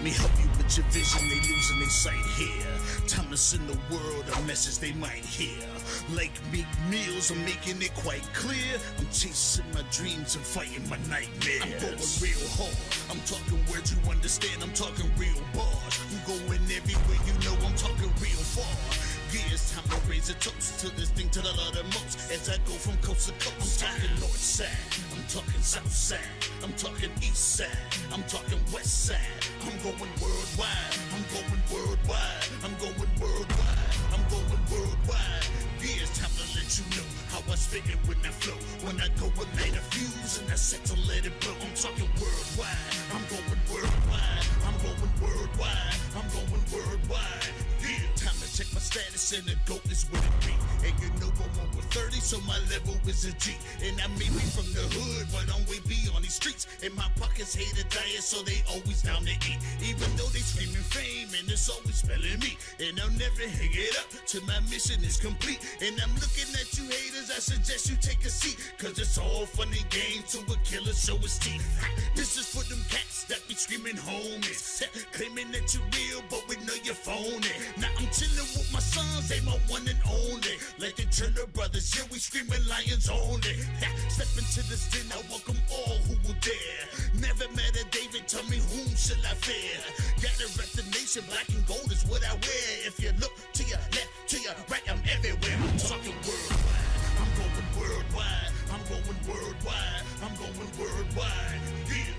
me help you with your vision, they losing their sight here. Time to send the world a message they might hear. Like Meek Mills, I'm making it quite clear. I'm chasing my dreams and fighting my nightmares. I'm going real hard, I'm talking words you understand, I'm talking real bars. I'm going everywhere, you know I'm talking real far. Yeah, it's time to raise a toast to this thing to the Lord the most. As I go from coast to coast, I'm talking north side, I'm talking south side, I'm talking east side, I'm talking west side. I'm going worldwide, I'm going worldwide, I'm going worldwide, I'm going worldwide. Yeah, it's time to let you know how I spit it when I flow. When I go and light a fuse and I set to let it blow. I'm talking worldwide, I'm going worldwide, I'm going worldwide, I'm going worldwide. Yeah, time to check my status and the GOAT is what it be. And you know I'm over 30, so my level is a G. And I may be from the hood, but I'm way beyond these streets. And my pockets hate a diet, so they always down to eat. Even though they screaming fame, and it's always spelling me. And I'll never hang it up till my mission is complete. And I'm looking at you haters, I suggest you take a seat. Cause it's all fun and games to a killer show his teeth. This is for them cats that be screaming homies. Claiming that you real, but we know you're phony. Now I'm chilling with my sons, they my one and only. Like the Turner brothers, yeah, we screaming lions only. Step into this den, I welcome all who will dare. Never met a David, tell me whom shall I fear? Gotta rep the nation, black and gold is what I wear. If you look to your left, to your right, I'm everywhere. I'm talking worldwide, I'm going worldwide, I'm going worldwide, I'm going worldwide, yeah.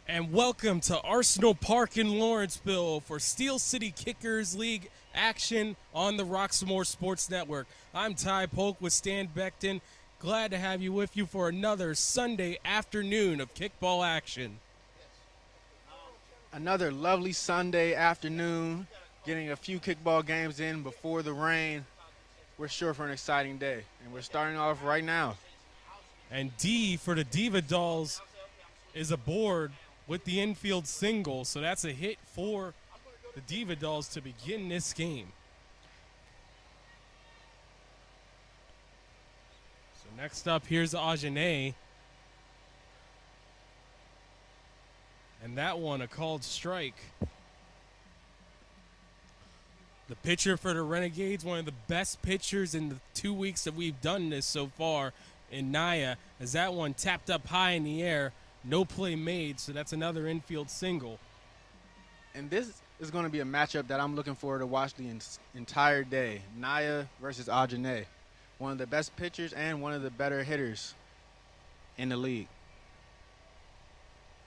And welcome to Arsenal Park in Lawrenceville for Steel City Kickers League action on the Roxamore Sports Network. I'm Ty Polk with Stan Beckton. Glad to have you with you for another Sunday afternoon of kickball action. Another lovely Sunday afternoon, getting a few kickball games in before the rain. We're sure for an exciting day, and we're starting off right now. And D for the Diva Dolls is aboard with the infield single, so that's a hit for the Diva Dolls to begin this game. So next up, here's Ajane. And that one, a called strike. The pitcher for the Renegades, one of the best pitchers in the 2 weeks that we've done this so far in Naya, as that one tapped up high in the air. No play made, so that's another infield single. And this is going to be a matchup that I'm looking forward to watch the entire day. Naya versus Ajane, one of the best pitchers and one of the better hitters in the league.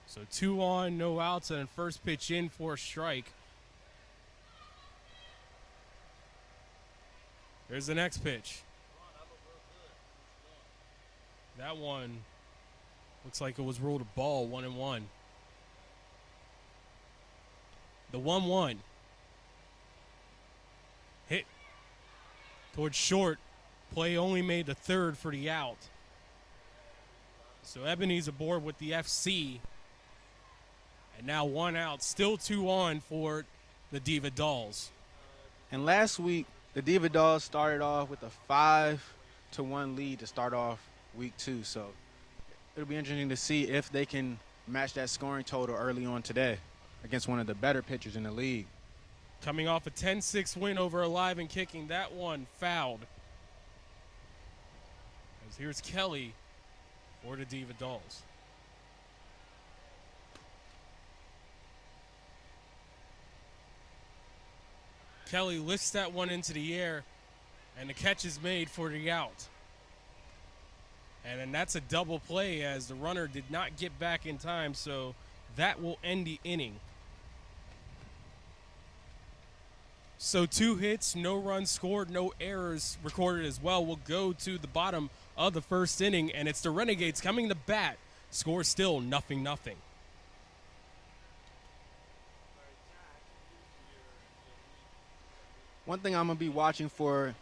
So 2 on, no outs, and first pitch in for a strike. There's the next pitch. That one looks like it was ruled a ball, 1-1. The 1-1. Hit towards short. Play only made the third for the out. So Ebony's aboard with the FC. And now 1 out. Still 2 on for the Diva Dolls. And last week, the Diva Dolls started off with a 5-1 lead to start off week 2. So it'll be interesting to see if they can match that scoring total early on today against one of the better pitchers in the league. Coming off a 10-6 win over Alive and Kicking, that one fouled. As here's Kelly for the Diva Dolls. Kelly lifts that one into the air, and the catch is made for the out. And then that's a double play as the runner did not get back in time, so that will end the inning. So 2 hits, no runs scored, no errors recorded as well. We'll go to the bottom of the first inning, and it's the Renegades coming to bat. Score still 0-0. One thing I'm going to be watching for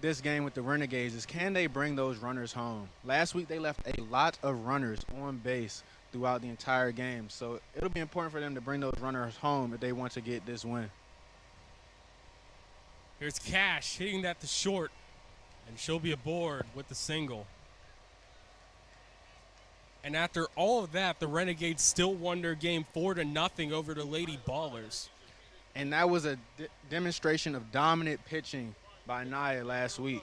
this game with the Renegades is, can they bring those runners home? Last week they left a lot of runners on base throughout the entire game, so it'll be important for them to bring those runners home if they want to get this win. Here's Cash hitting that to short, and she'll be aboard with the single. And after all of that, the Renegades still won their game 4-0 over the Lady Ballers. And that was a demonstration of dominant pitching by Naya last week.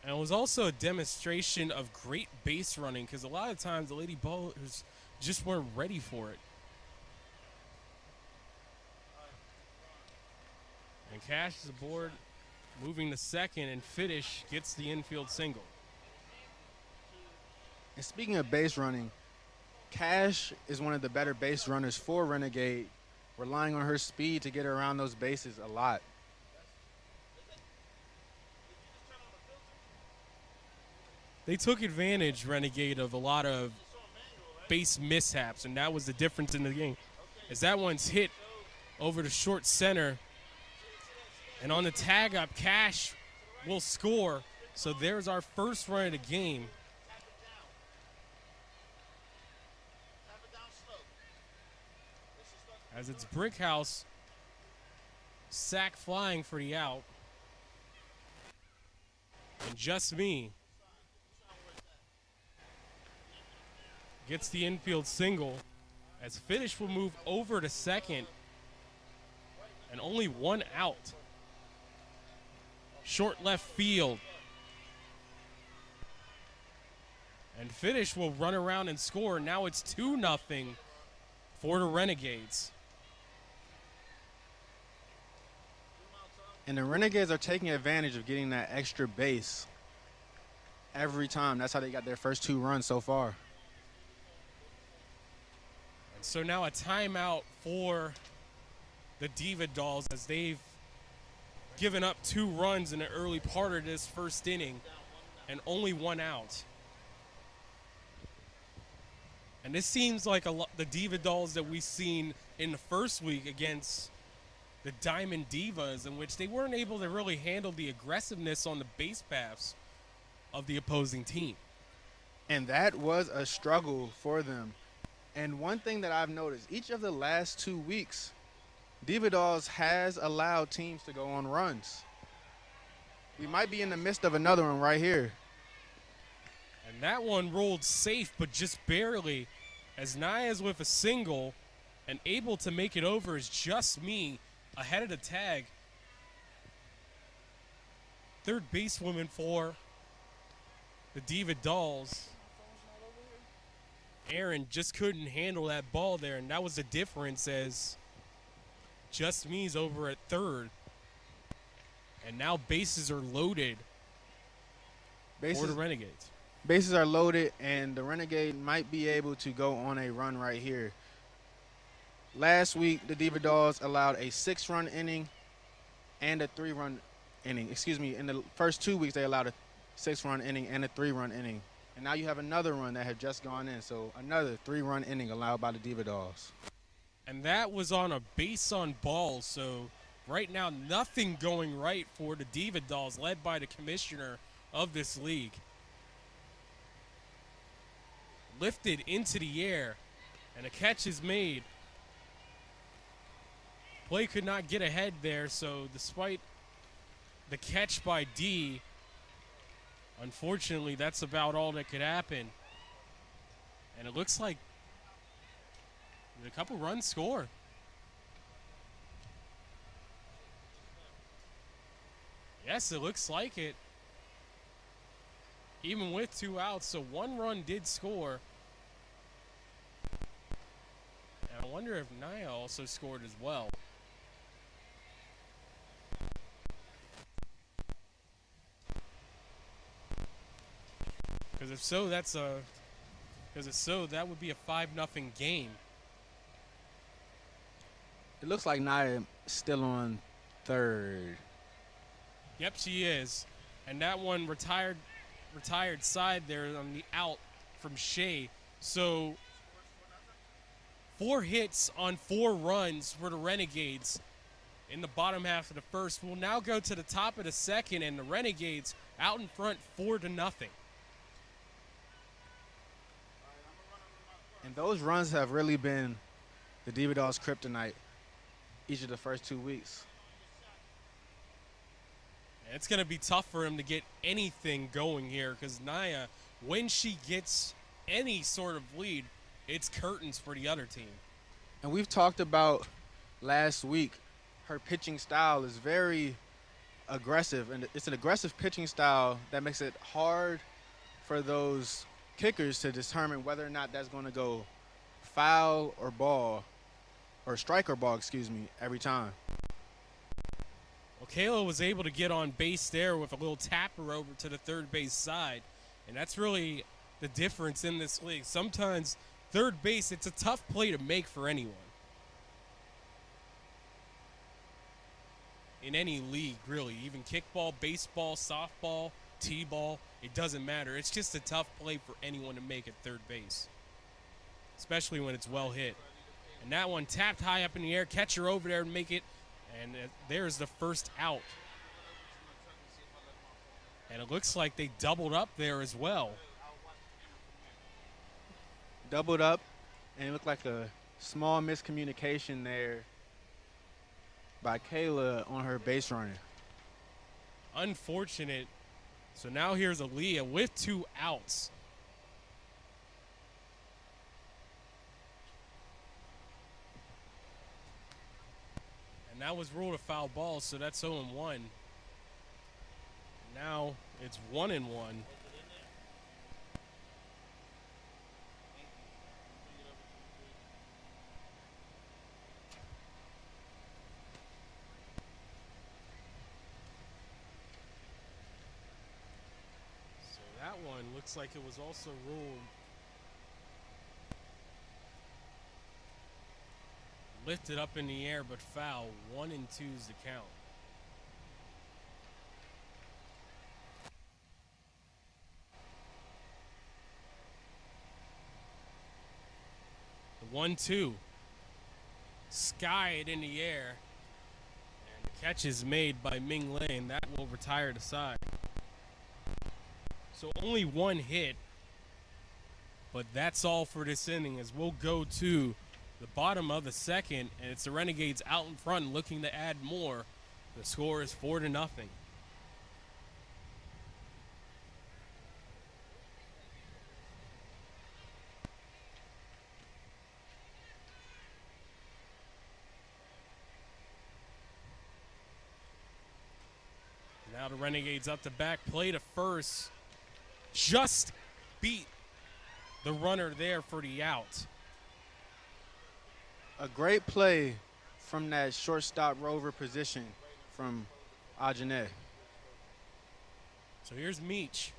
And it was also a demonstration of great base running because a lot of times the Lady Ballers just weren't ready for it. And Cash is aboard, moving to second, and Fiddish gets the infield single. And speaking of base running, Cash is one of the better base runners for Renegade, relying on her speed to get around those bases a lot. They took advantage, Renegade, of a lot of base mishaps, and that was the difference in the game. As that one's hit over to short center, and on the tag up, Cash will score. So there's our first run of the game. As it's Brickhouse, sack flying for the out. And Just Me gets the infield single as Fiddish will move over to second and only one out. Short left field. And Fiddish will run around and score. Now it's 2-0 for the Renegades. And the Renegades are taking advantage of getting that extra base every time. That's how they got their first 2 runs so far. And so now a timeout for the Diva Dolls as they've given up 2 runs in the early part of this first inning and only 1 out. And this seems like the Diva Dolls that we've seen in the first week against the Diamond Divas, in which they weren't able to really handle the aggressiveness on the base paths of the opposing team. And that was a struggle for them. And one thing that I've noticed, each of the last 2 weeks, Diva Dolls has allowed teams to go on runs. We might be in the midst of another one right here. And that one rolled safe, but just barely, as Naya's with a single and able to make it over is Just Me ahead of the tag. Third basewoman for the Diva Dolls. Aaron just couldn't handle that ball there, and that was the difference as Just Me's over at third. And now bases are loaded for the Renegades. Bases are loaded, and the Renegade might be able to go on a run right here. Last week, the Diva Dolls allowed a 6-run inning and a 3-run inning. Excuse me, in the first 2 weeks, they allowed a 6-run inning and a 3-run inning. And now you have another run that had just gone in, so another 3-run inning allowed by the Diva Dolls. And that was on a base on balls, so right now nothing going right for the Diva Dolls, led by the commissioner of this league. Lifted into the air, and a catch is made. Play could not get ahead there, so despite the catch by D, unfortunately, that's about all that could happen. And it looks like a couple runs score. Yes, it looks like it. Even with 2 outs, so 1 run did score. And I wonder if Naya also scored as well. Because if so, that would be a 5-0 game. It looks like Naya is still on third. Yep, she is. And that one retired side there on the out from Shea. So 4 hits on 4 runs for the Renegades in the bottom half of the first. We'll now go to the top of the second, and the Renegades out in front 4-0. And those runs have really been the Diva Dolls' kryptonite each of the first 2 weeks. And it's going to be tough for him to get anything going here because Naya, when she gets any sort of lead, it's curtains for the other team. And we've talked about last week, her pitching style is very aggressive, and it's an aggressive pitching style that makes it hard for those kickers to determine whether or not that's going to go foul or ball, or strike or ball, excuse me, every time. Well, Kayla was able to get on base there with a little tapper over to the third base side, and that's really the difference in this league. Sometimes third base, it's a tough play to make for anyone. In any league, really. Even kickball, baseball, softball, t-ball, it doesn't matter. It's just a tough play for anyone to make at third base, especially when it's well hit. And that one tapped high up in the air, catcher over there and make it, and there's the first out. And it looks like they doubled up there as well. Doubled up, and it looked like a small miscommunication there by Kayla on her base running. Unfortunate. So now here's Aaliyah with 2 outs. And that was ruled a foul ball, so that's 0-1. Now it's 1-1. That one looks like it was also ruled lifted up in the air but foul. 1-2 is the count. The 1-2 skied in the air, and the catch is made by Ming Lei, and that will retire the side. So only 1 hit, but that's all for this inning as we'll go to the bottom of the second, and it's the Renegades out in front looking to add more. The score is 4-0. Now the Renegades up to back, play to first. Just beat the runner there for the out. A great play from that shortstop rover position from Ajane. So here's Meach.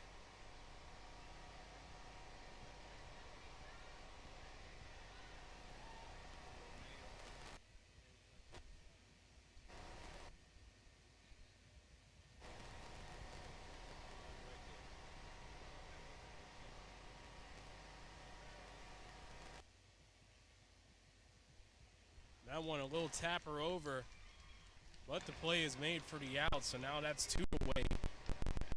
That one a little tapper over, but the play is made for the out, so now that's 2 away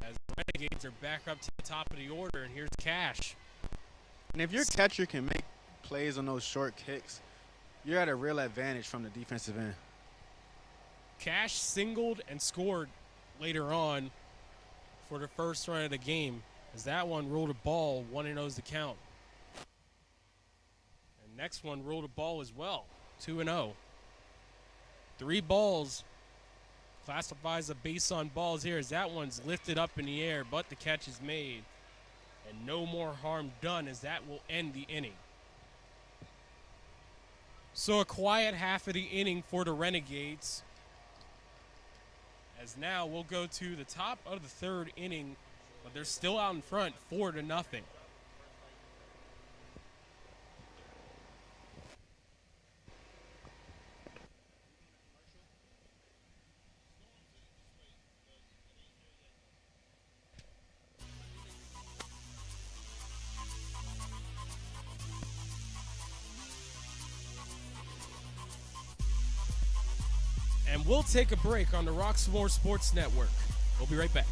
as the Renegades are back up to the top of the order, and here's Cash. And if your catcher can make plays on those short kicks, you're at a real advantage from the defensive end. Cash singled and scored later on for the first run of the game as that one ruled a ball. 1-0 is the count. And next one ruled a ball as well. 2-0. 3 balls classifies a base on balls here as that one's lifted up in the air, but the catch is made. And no more harm done as that will end the inning. So a quiet half of the inning for the Renegades. As now we'll go to the top of the third inning, but they're still out in front, 4-0. And we'll take a break on the Roxamore Sports Network. We'll be right back.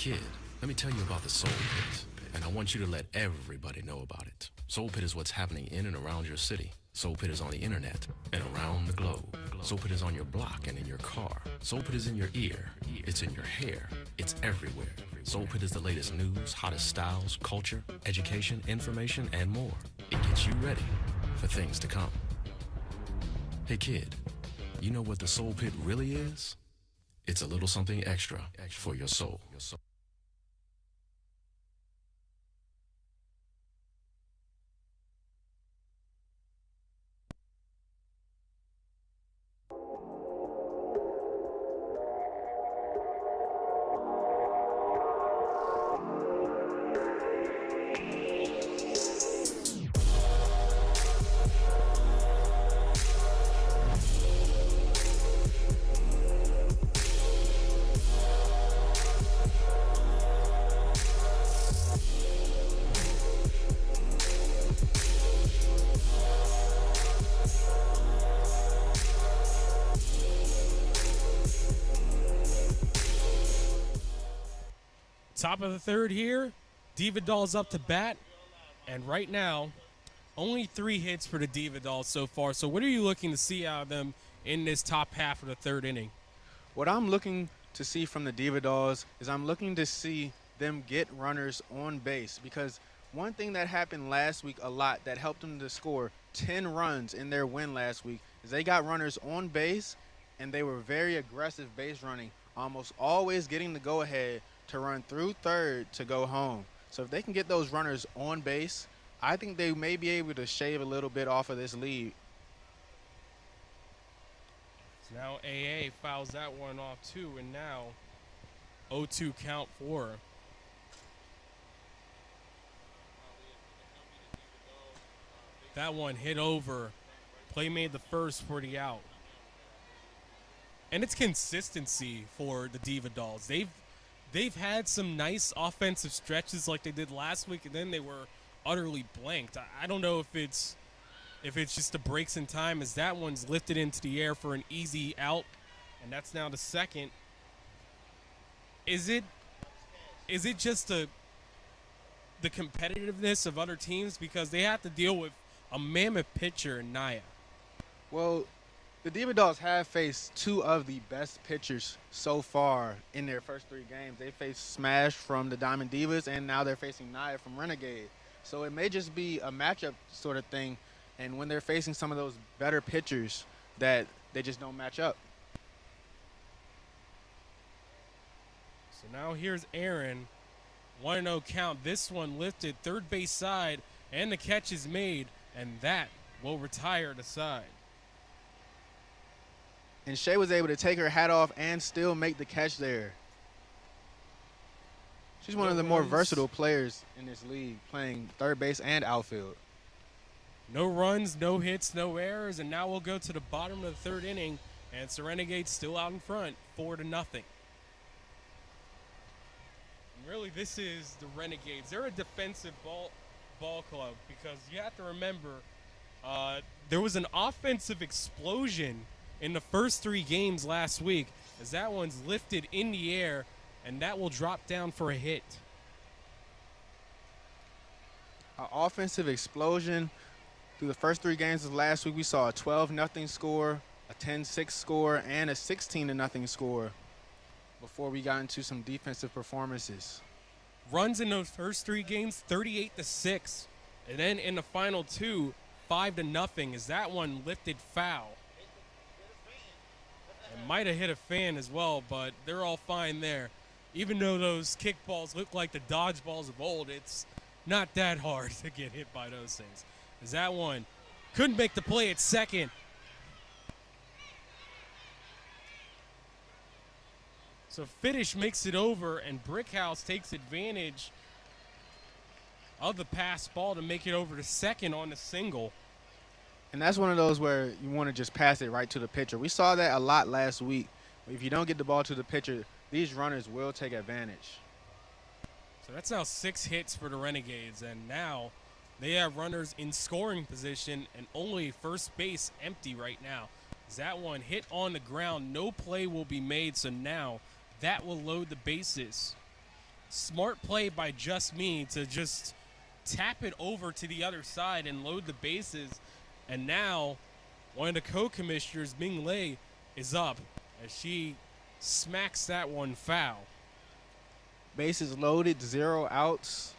kid, let me tell you about the Soul Pit, and I want you to let everybody know about it. Soul Pit is what's happening in and around your city. Soul Pit is on the internet and around the globe. Soul Pit is on your block and in your car. Soul Pit is in your ear. It's in your hair. It's everywhere. Soul Pit is the latest news, hottest styles, culture, education, information, and more. It gets you ready for things to come. Hey kid, you know what the Soul Pit really is? It's a little something extra for your soul. Top of the third here, Diva Dolls up to bat, and right now, only 3 hits for the Diva Dolls so far. So what are you looking to see out of them in this top half of the third inning? What I'm looking to see from the Diva Dolls is I'm looking to see them get runners on base, because one thing that happened last week a lot that helped them to score 10 runs in their win last week is they got runners on base, and they were very aggressive base running, almost always getting the go-ahead to run through third to go home. So if they can get those runners on base, I think they may be able to shave a little bit off of this lead. So now AA fouls that one off too, and now 0-2 count for her. That one hit over. Play made the first for the out. And it's consistency for the Diva Dolls. They've had some nice offensive stretches like they did last week, and then they were utterly blanked. I don't know if it's just the breaks in time, as that one's lifted into the air for an easy out, and that's now the second. Is it just the competitiveness of other teams, because they have to deal with a mammoth pitcher in Naya? Well, the Diva Dolls have faced 2 of the best pitchers so far in their first 3 games. They faced Smash from the Diamond Divas, and now they're facing Naya from Renegade. So it may just be a matchup sort of thing, and when they're facing some of those better pitchers, that they just don't match up. So now here's Aaron. 1-0 count. This one lifted third base side, and the catch is made, and that will retire the side. And Shay was able to take her hat off and still make the catch there. She's one of the more versatile players in this league, playing third base and outfield. No runs, no hits, no errors, and now we'll go to the bottom of the third inning, and it's the Renegades still out in front, 4-0. And really, this is the Renegades. They're a defensive ball club, because you have to remember there was an offensive explosion in the first 3 games last week, as that one's lifted in the air, and that will drop down for a hit. An offensive explosion through the first 3 games of last week. We saw a 12-0 score, a 10-6 score, and a 16-0 score before we got into some defensive performances. Runs in those first 3 games, 38-6, and then in the final 2, 5-0, as that one lifted foul. It might have hit a fan as well, but they're all fine there. Even though those kickballs look like the dodgeballs of old, it's not that hard to get hit by those things. As that one couldn't make the play at second. So Fiddish makes it over, and Brickhouse takes advantage of the pass ball to make it over to second on the single. And that's one of those where you want to just pass it right to the pitcher. We saw that a lot last week. If you don't get the ball to the pitcher, these runners will take advantage. So that's now 6 hits for the Renegades, and now they have runners in scoring position and only first base empty right now. As that one hit on the ground, no play will be made, so now that will load the bases. Smart play by Just Me to just tap it over to the other side and load the bases. And now one of the co-commissioners, Ming Lei, is up as she smacks that one foul. Bases loaded, 0 outs.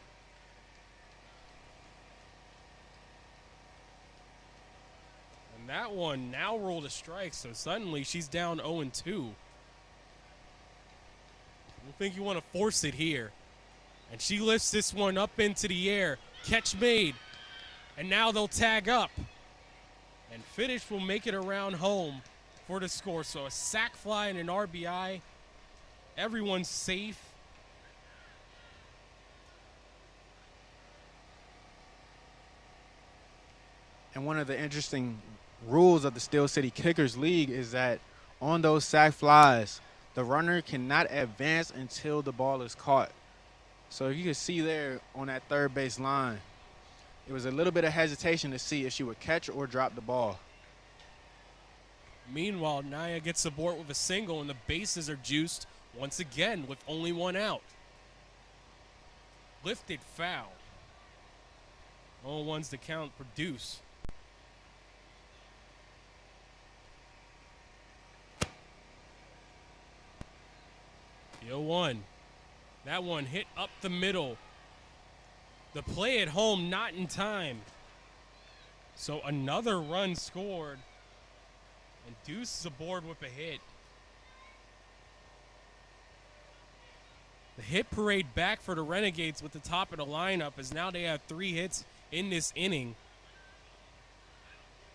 And that one now rolled a strike, so suddenly she's down 0-2. I don't think you want to force it here. And she lifts this one up into the air. Catch made. And now they'll tag up. And Finish will make it around home for the score. So a sac fly and an RBI. Everyone's safe. And one of the interesting rules of the Steel City Kickers League is that on those sac flies, the runner cannot advance until the ball is caught. So you can see there on that third base line, it was a little bit of hesitation to see if she would catch or drop the ball. Meanwhile, Naya gets aboard with a single, and the bases are juiced once again with only 1 out. Lifted foul. 0-1's the count for Deuce. The 0-1. That one hit up the middle. The play at home not in time. So another run scored. And Deuce is aboard with a hit. The hit parade back for the Renegades with the top of the lineup, as now they have 3 hits in this inning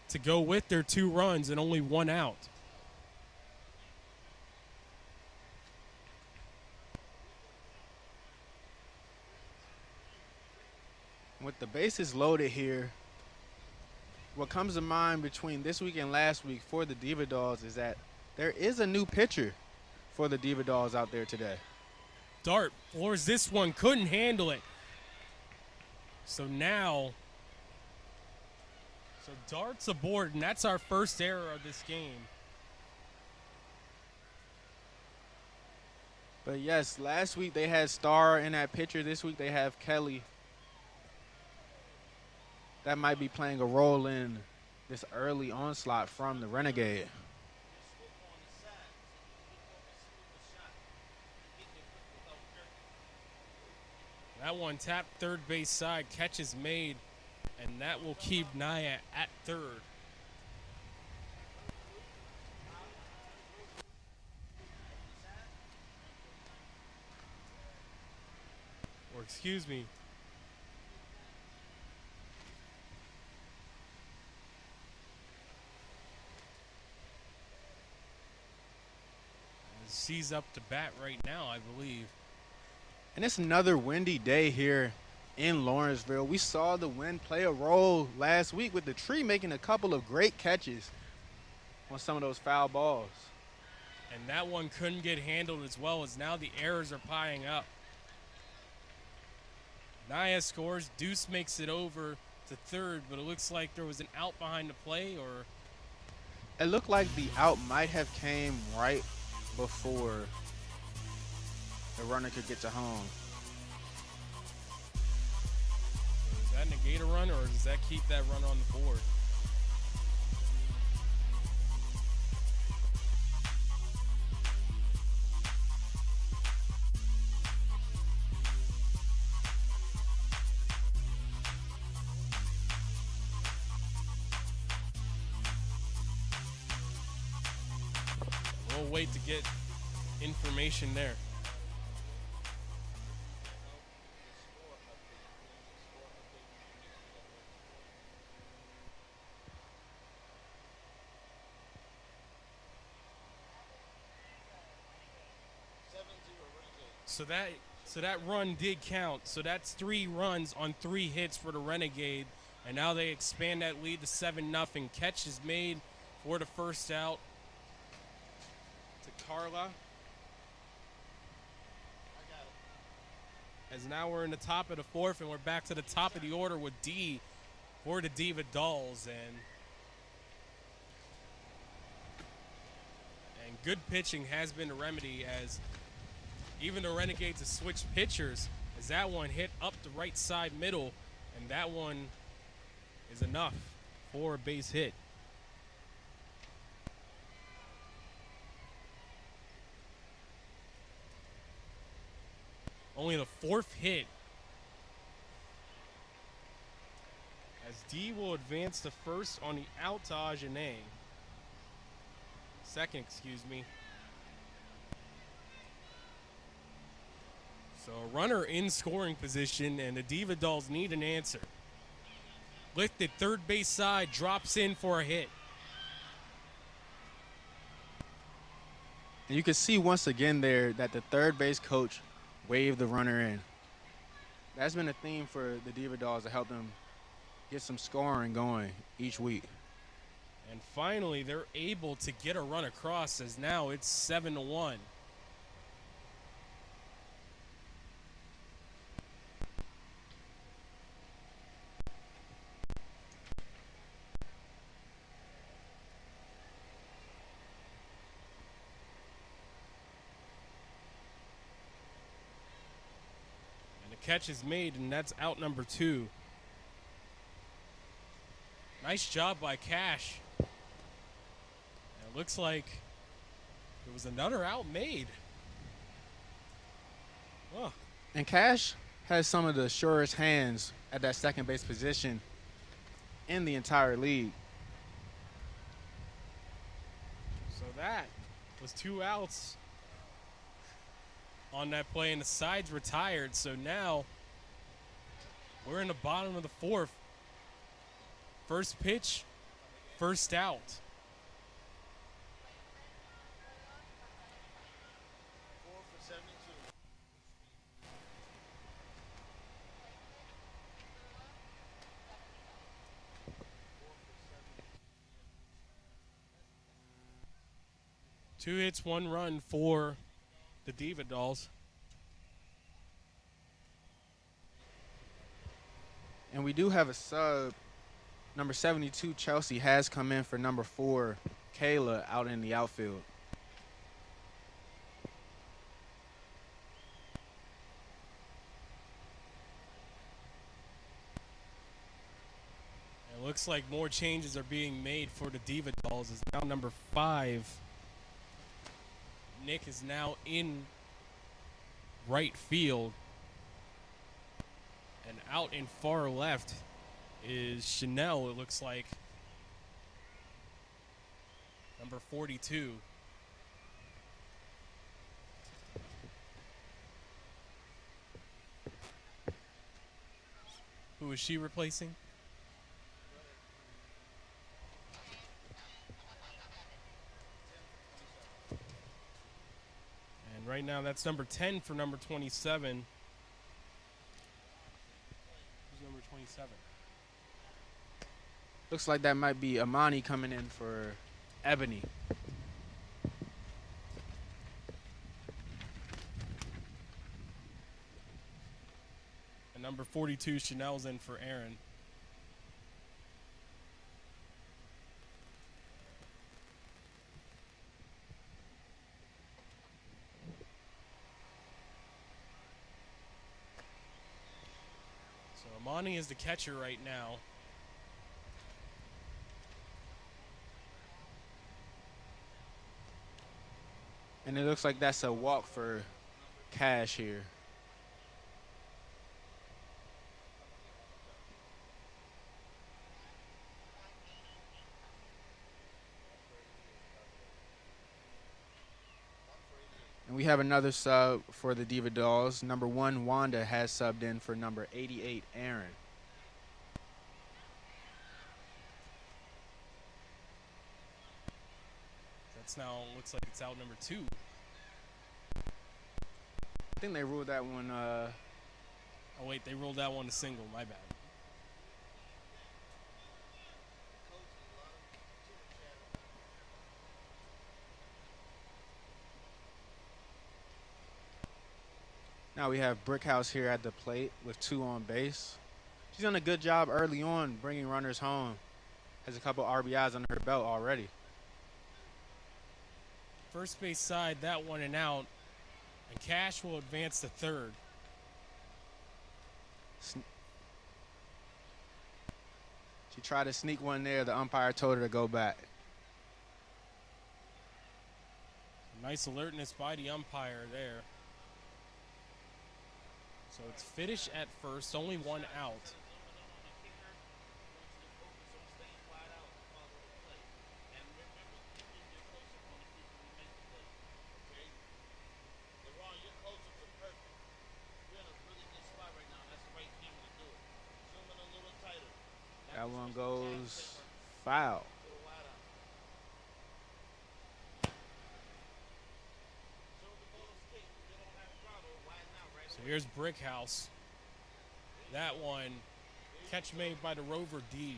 to go with their 2 runs and only 1 out. With the bases loaded here, what comes to mind between this week and last week for the Diva Dolls is that there is a new pitcher for the Diva Dolls out there today. Dart floors this one, couldn't handle it. So Dart's aboard, and that's our first error of this game. But yes, last week they had Star in that pitcher. This week they have Kelly. That might be playing a role in this early onslaught from the Renegade. That one tapped third base side, catch is made, and that will keep Naya at third. Or excuse me. She's up to bat right now, I believe. And it's another windy day here in Lawrenceville. We saw the wind play a role last week with the tree making a couple of great catches on some of those foul balls. And that one couldn't get handled as well, as now the errors are piling up. Naya scores. Deuce makes it over to third, but it looks like there was an out behind the play, or It looked like the out might have came right before the runner could get to home. does that negate a run, or does that keep that run on the board? We'll wait to get information there. So that run did count. So that's 3 runs on 3 hits for the Renegade. And now they expand that lead to 7-0. Catch is made for the first out to Carla. As now we're in the top of the 4th, and we're back to the top of the order with D for the Diva Dolls. And good pitching has been the remedy, as even the Renegades have switched pitchers as that one hit up the right side middle, and that one is enough for a base hit. Only the fourth hit as D will advance to first on the out to Ajane. Second, excuse me. So a runner in scoring position, and the Diva Dolls need an answer. Lifted third base side, drops in for a hit. And you can see once again there that the third base coach waved the runner in. That's been a theme for the Diva Dolls to help them get some scoring going each week. And finally, they're able to get a run across as now it's 7-1. Catch is made, and that's out number 2. Nice job by Cash. And it looks like there was another out made. Oh. And Cash has some of the surest hands at that second base position in the entire league. So that was 2 outs on that play, and the side's retired. So now we're in the bottom of the 4th. First pitch, first out. Two hits, 1 run for the Diva Dolls. And we do have a sub. Number 72, Chelsea, has come in for number 4, Kayla, out in the outfield. It looks like more changes are being made for the Diva Dolls. Is now number 5. Nick is now in right field. And out in far left is Chanel, it looks like. Number 42. Who is she replacing? And right now that's number 10 for number 27. Number 27. Looks like that might be Amani coming in for Ebony. And number 42, Chanel's in for Aaron. Amani is the catcher right now. And it looks like that's a walk for Cash here. And we have another sub for the Diva Dolls. Number 1, Wanda, has subbed in for number 88, Aaron. That's now, looks like it's out number 2. I think they ruled that one. Oh, wait, they ruled that one a single. My bad. Now we have Brickhouse here at the plate with 2 on base. She's done a good job early on bringing runners home. Has a couple RBIs under her belt already. First base side, that one and out. And Cash will advance to third. She tried to sneak one there. The umpire told her to go back. Nice alertness by the umpire there. So it's Fiddish at first, only one out. That one goes foul. So here's Brickhouse. That one, catch made by the Rover D.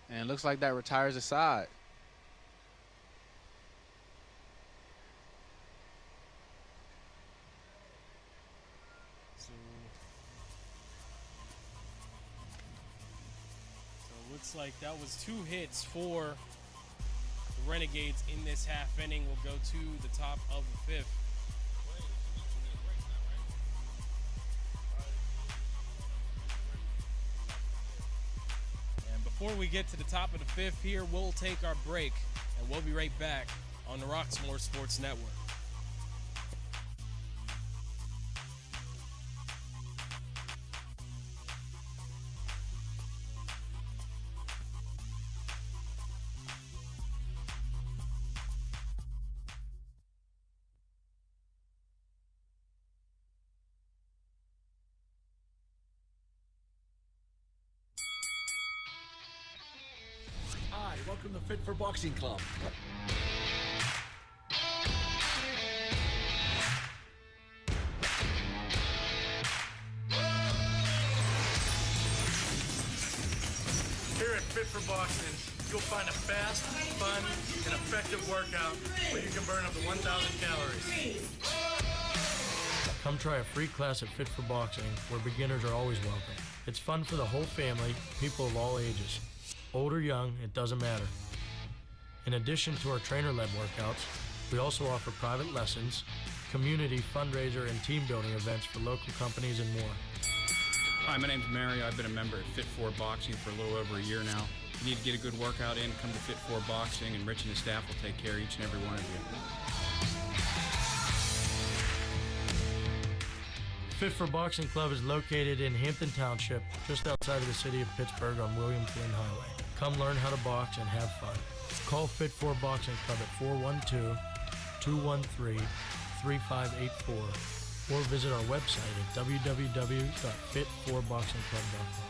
And it looks like that retires the side. So it looks like that was 2 hits for the Renegades in this half inning. Will go to the top of the 5th. And before we get to the top of the 5th here, we'll take our break, and we'll be right back on the Roxamore Sports Network. Hi, welcome to Fit for Boxing Club. Here at Fit for Boxing, you'll find a fast, fun, and effective workout where you can burn up to 1,000 calories. Come try a free class at Fit for Boxing, where beginners are always welcome. It's fun for the whole family, people of all ages. Old or young, it doesn't matter. In addition to our trainer-led workouts, we also offer private lessons, community fundraiser and team building events for local companies and more. Hi, my name's Mary. I've been a member at Fit for Boxing for a little over a year now. If you need to get a good workout in, come to Fit for Boxing, and Rich and his staff will take care of each and every one of you. Fit for Boxing Club is located in Hampton Township, just outside of the city of Pittsburgh on William Flynn Highway. Come learn how to box and have fun. Call Fit for Boxing Club at 412-213-3584 or visit our website at www.fit4boxingclub.com.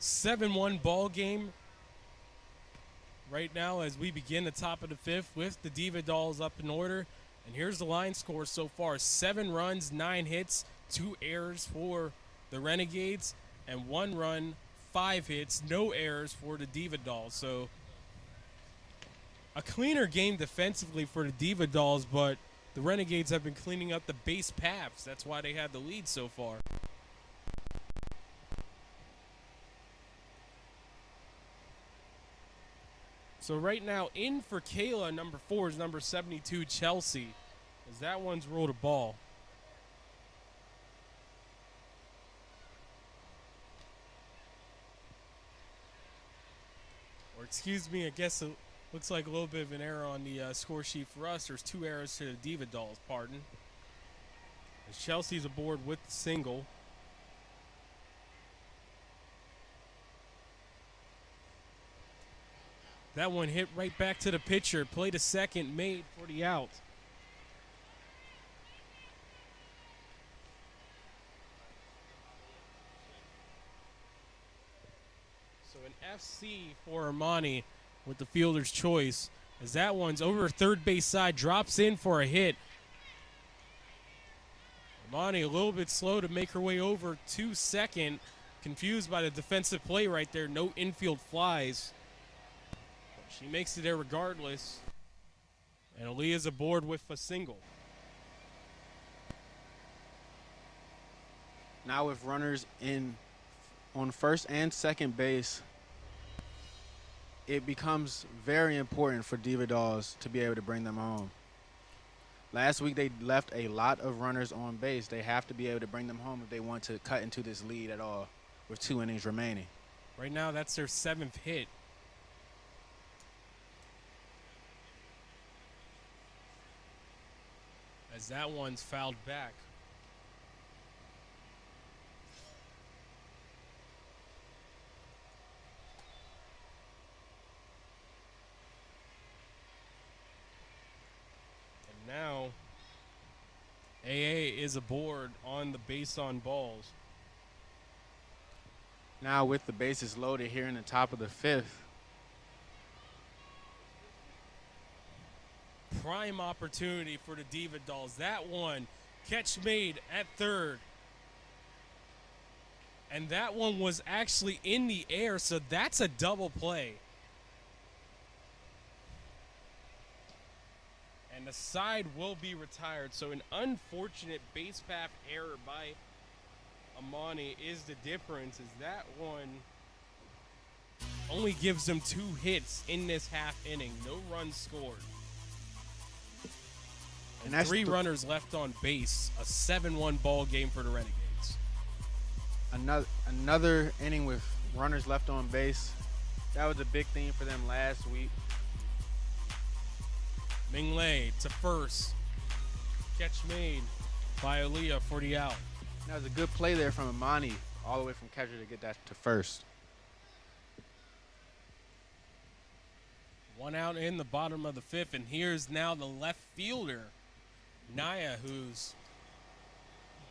Seven-one ball game right now as we begin the top of the 5th with the Diva Dolls up in order. And here's the line score so far. 7 runs, 9 hits, 2 errors for the Renegades, and 1 run, 5 hits, no errors for the Diva Dolls. So a cleaner game defensively for the Diva Dolls, but the Renegades have been cleaning up the base paths. That's why they had the lead so far. So right now, in for Kayla, number 4 is number 72, Chelsea, as that one's rolled a ball. Or excuse me, I guess it looks like a little bit of an error on the score sheet for us. There's 2 errors to the Diva Dolls, pardon. As Chelsea's aboard with the single. That one hit right back to the pitcher. Played a second, made for the out. So an FC for Armani with the fielder's choice, as that one's over third base side, drops in for a hit. Armani a little bit slow to make her way over to second, confused by the defensive play right there. No infield flies. She makes it there regardless, and Aaliyah's aboard with a single. Now with runners in on first and second base, it becomes very important for Diva Dolls to be able to bring them home. Last week they left a lot of runners on base. They have to be able to bring them home if they want to cut into this lead at all with 2 innings remaining. Right now that's their 7th hit. As that one's fouled back. Now, AA is aboard on the base on balls. Now with the bases loaded here in the top of the 5th, prime opportunity for the Diva Dolls. That one, catch made at third. And that one was actually in the air, so that's a double play. And the side will be retired. So an unfortunate base path error by Amani is the difference, as that one only gives them 2 hits in this half inning. No runs scored. And that's 3 runners left on base. A 7-1 ball game for the Renegades. Another inning with runners left on base. That was a big thing for them last week. Mingley to first. Catch made by Aaliyah for the out. That was a good play there from Amani, all the way from catcher to get that to first. 1 out in the bottom of the 5th, and here's now the left fielder, Naya, who's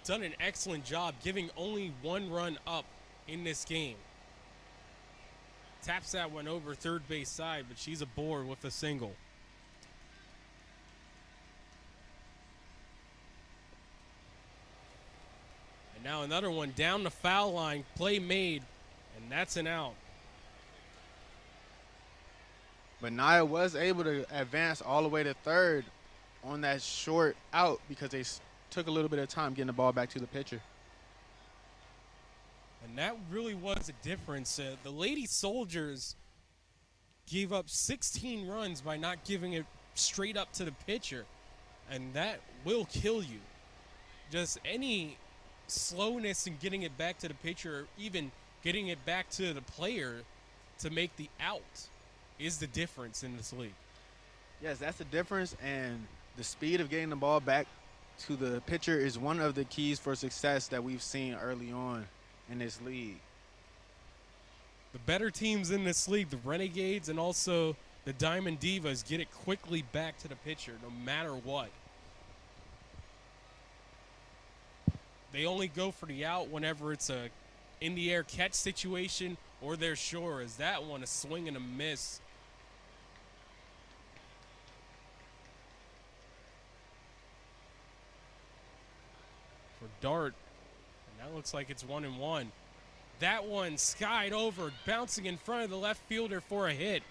done an excellent job giving only 1 run up in this game. Taps that one over third base side, but she's aboard with a single. And now another one down the foul line, play made, and that's an out. But Naya was able to advance all the way to third on that short out because they took a little bit of time getting the ball back to the pitcher. And that really was a difference. The Lady Soldiers gave up 16 runs by not giving it straight up to the pitcher. And that will kill you. Just any slowness in getting it back to the pitcher, or even getting it back to the player to make the out, is the difference in this league. Yes, that's the difference, and the speed of getting the ball back to the pitcher is one of the keys for success that we've seen early on in this league. The better teams in this league, the Renegades and also the Diamond Divas, get it quickly back to the pitcher no matter what. They only go for the out whenever it's a in-the-air catch situation or they're sure, as that one, a swing and a miss. For Dart, and that looks like it's 1-1. That one skied over, bouncing in front of the left fielder for a hit.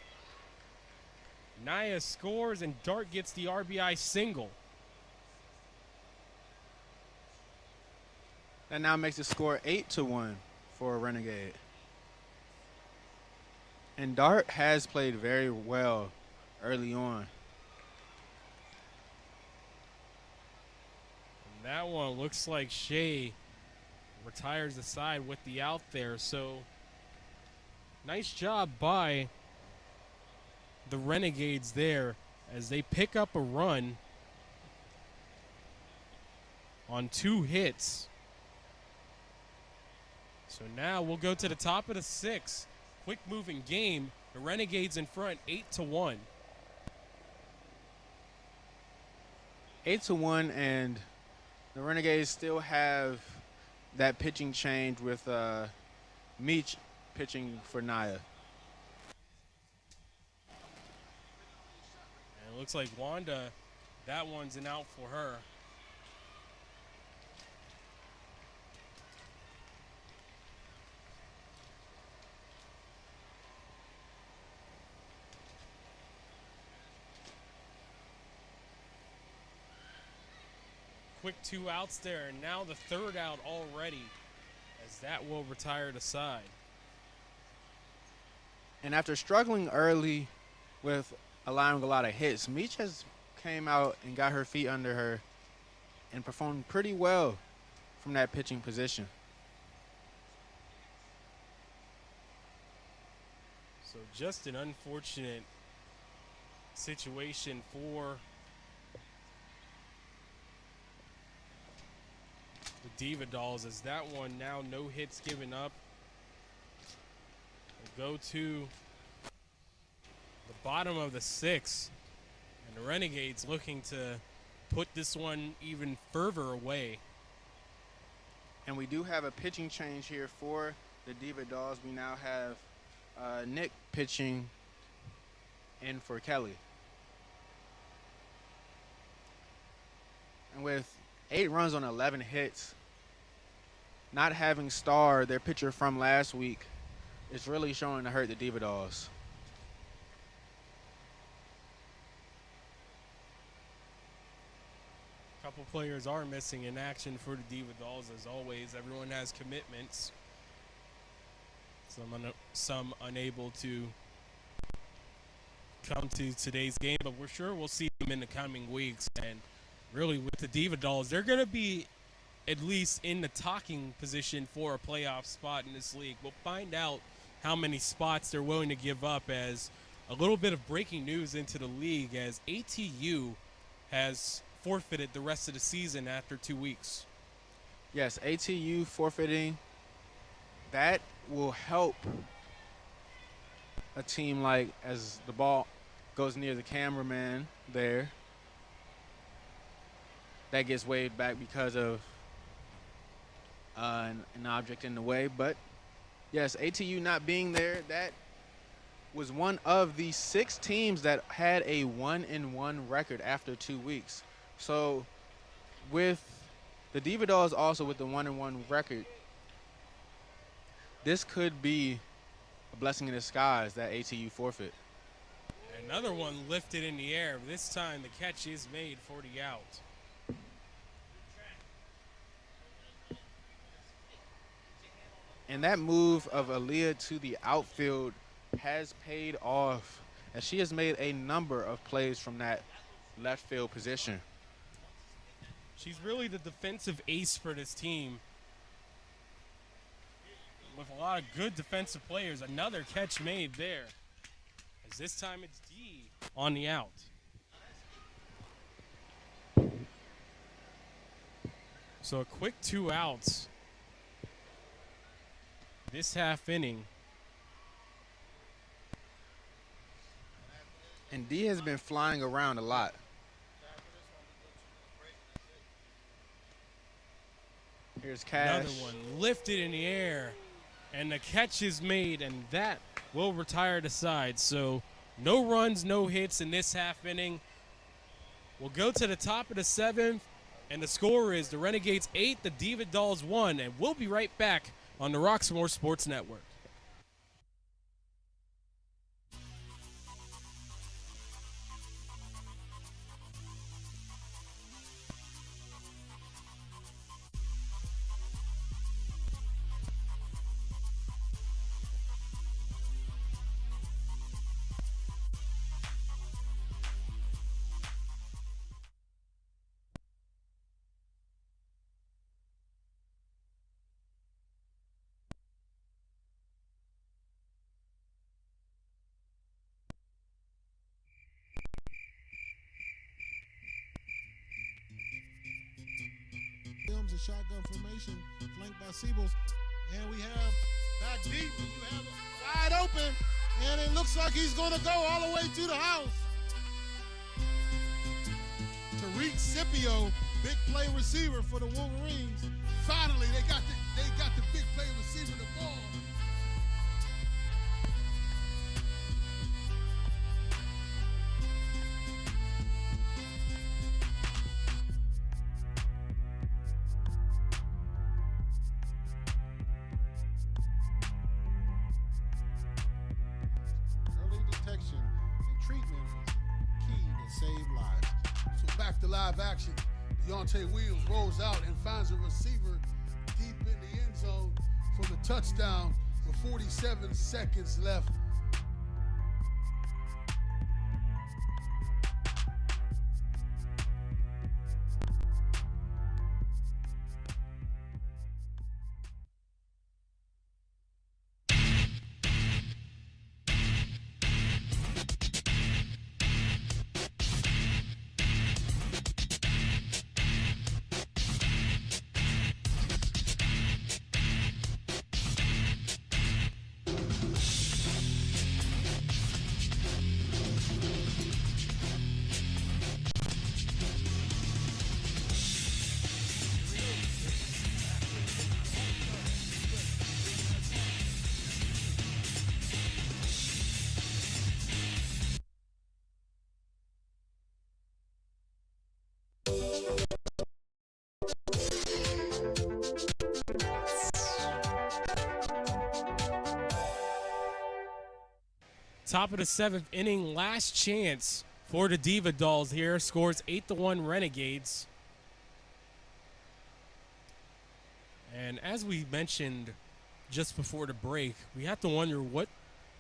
Naya scores, and Dart gets the RBI single. That now makes the score 8-1 for Renegade. And Dart has played very well early on. And that one looks like Shea retires the side with the out there. So nice job by the Renegades there as they pick up a run on 2 hits. So now we'll go to the top of the 6th. Quick moving game. The Renegades in front 8-1. 8-1, and the Renegades still have that pitching change with Meach pitching for Naya. It looks like Wanda, that one's an out for her. Quick 2 outs there, and now the 3rd out already, as that will retire the side. And after struggling early with allowing a lot of hits, Meach has came out and got her feet under her and performed pretty well from that pitching position. So just an unfortunate situation for the Diva Dolls, as that one now no hits given up. We'll go to the bottom of the 6th, and the Renegades looking to put this one even further away. And we do have a pitching change here for the Diva Dolls. We now have Nick pitching in for Kelly. And with 8 runs on 11 hits, not having Star, their pitcher from last week, is really showing to hurt the Diva Dolls. A couple players are missing in action for the Diva Dolls. As always, everyone has commitments. Some unable to come to today's game, but we're sure we'll see them in the coming weeks. And really, with the Diva Dolls, they're going to be at least in the talking position for a playoff spot in this league. We'll find out how many spots they're willing to give up, as a little bit of breaking news into the league, as ATU has forfeited the rest of the season after 2 weeks. Yes, ATU forfeiting. That will help a team like, as the ball goes near the cameraman there, that gets waved back because of an object in the way. But yes, ATU not being there, that was one of the 6 teams that had a 1-1 record after 2 weeks. So with the Diva Dolls also with the 1-1 record, this could be a blessing in disguise, that ATU forfeit. Another one lifted in the air. This time the catch is made for the out. And that move of Aaliyah to the outfield has paid off, as she has made a number of plays from that left field position. She's really the defensive ace for this team, with a lot of good defensive players. Another catch made there, as this time it's D on the out. So a quick 2 outs this half inning. And D has been flying around a lot. Here's Cash. Another one lifted in the air, and the catch is made, and that will retire the side. So no runs, no hits in this half inning. We'll go to the top of the 7th, and the score is the Renegades 8, the Diva Dolls 1, and we'll be right back on the Roxamore Sports Network. A shotgun formation flanked by Siebels, and we have back deep, and you have it wide open, and it looks like he's going to go all the way to the house. Tariq Scipio, big play receiver for the Wolverines. Finally, they got the big play receiver the ball. back to live action. Deontay Williams rolls out and finds a receiver deep in the end zone for the touchdown with 47 seconds left. Top of the 7th inning, last chance for the Diva Dolls here. Scores 8-1 Renegades. And as we mentioned just before the break, we have to wonder what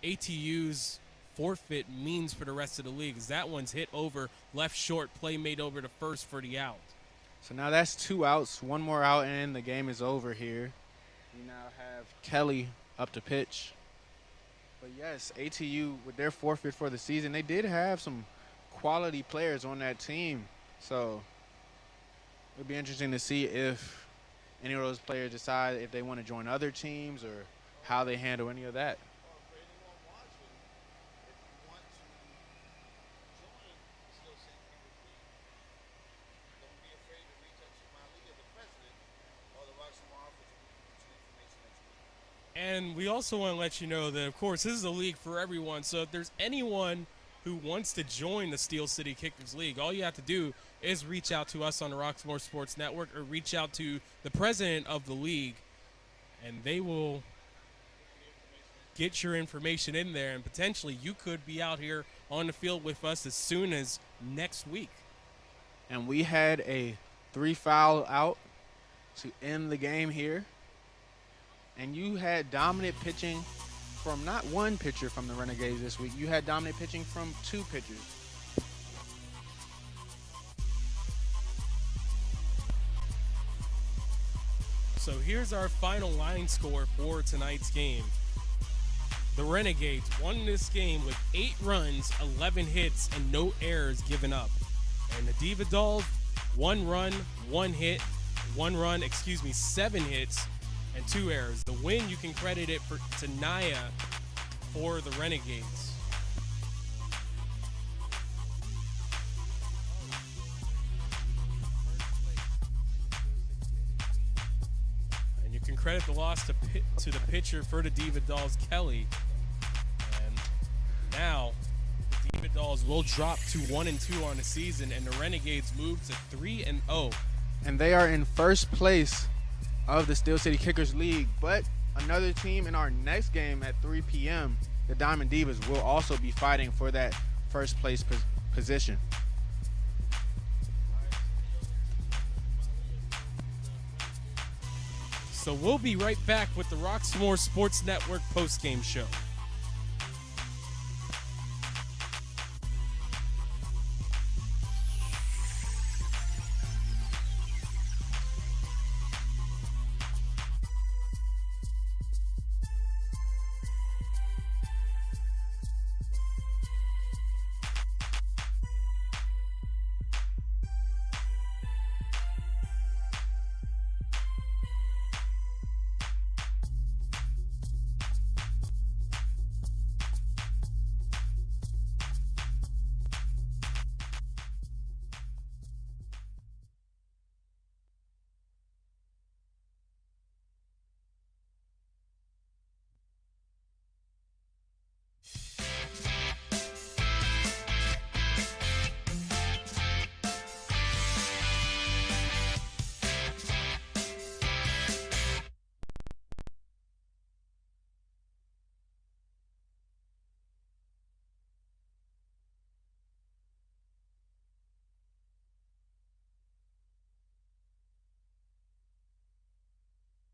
ATU's forfeit means for the rest of the league. As that one's hit over, left short, play made over to first for the out. So now that's 2 outs, 1 more out, and the game is over here. We now have Kelly up to pitch. But yes, ATU, with their forfeit for the season, they did have some quality players on that team. So it would be interesting to see if any of those players decide if they want to join other teams or how they handle any of that. And we also want to let you know that, of course, this is a league for everyone. So if there's anyone who wants to join the Steel City Kickers League, all you have to do is reach out to us on the Roxamore Sports Network or reach out to the president of the league, and they will get your information in there, and potentially you could be out here on the field with us as soon as next week. And we had a 3-foul out to end the game here. And you had dominant pitching from not one pitcher from the Renegades this week. You had dominant pitching from 2 pitchers. So here's our final line score for tonight's game. The Renegades won this game with 8 runs, 11 hits, and no errors given up. And the Diva Dolls, 1 run, 1 hit, 7 hits, and 2 errors. The win, you can credit it to Naya for the Renegades. And you can credit the loss to the pitcher for the Diva Dolls, Kelly. And now the Diva Dolls will drop to 1-2 on the season, and the Renegades move to 3-0. And they are in first place of the Steel City Kickers League. But another team in our next game at 3 p.m., the Diamond Divas, will also be fighting for that first place position. So we'll be right back with the Roxamore Sports Network postgame show.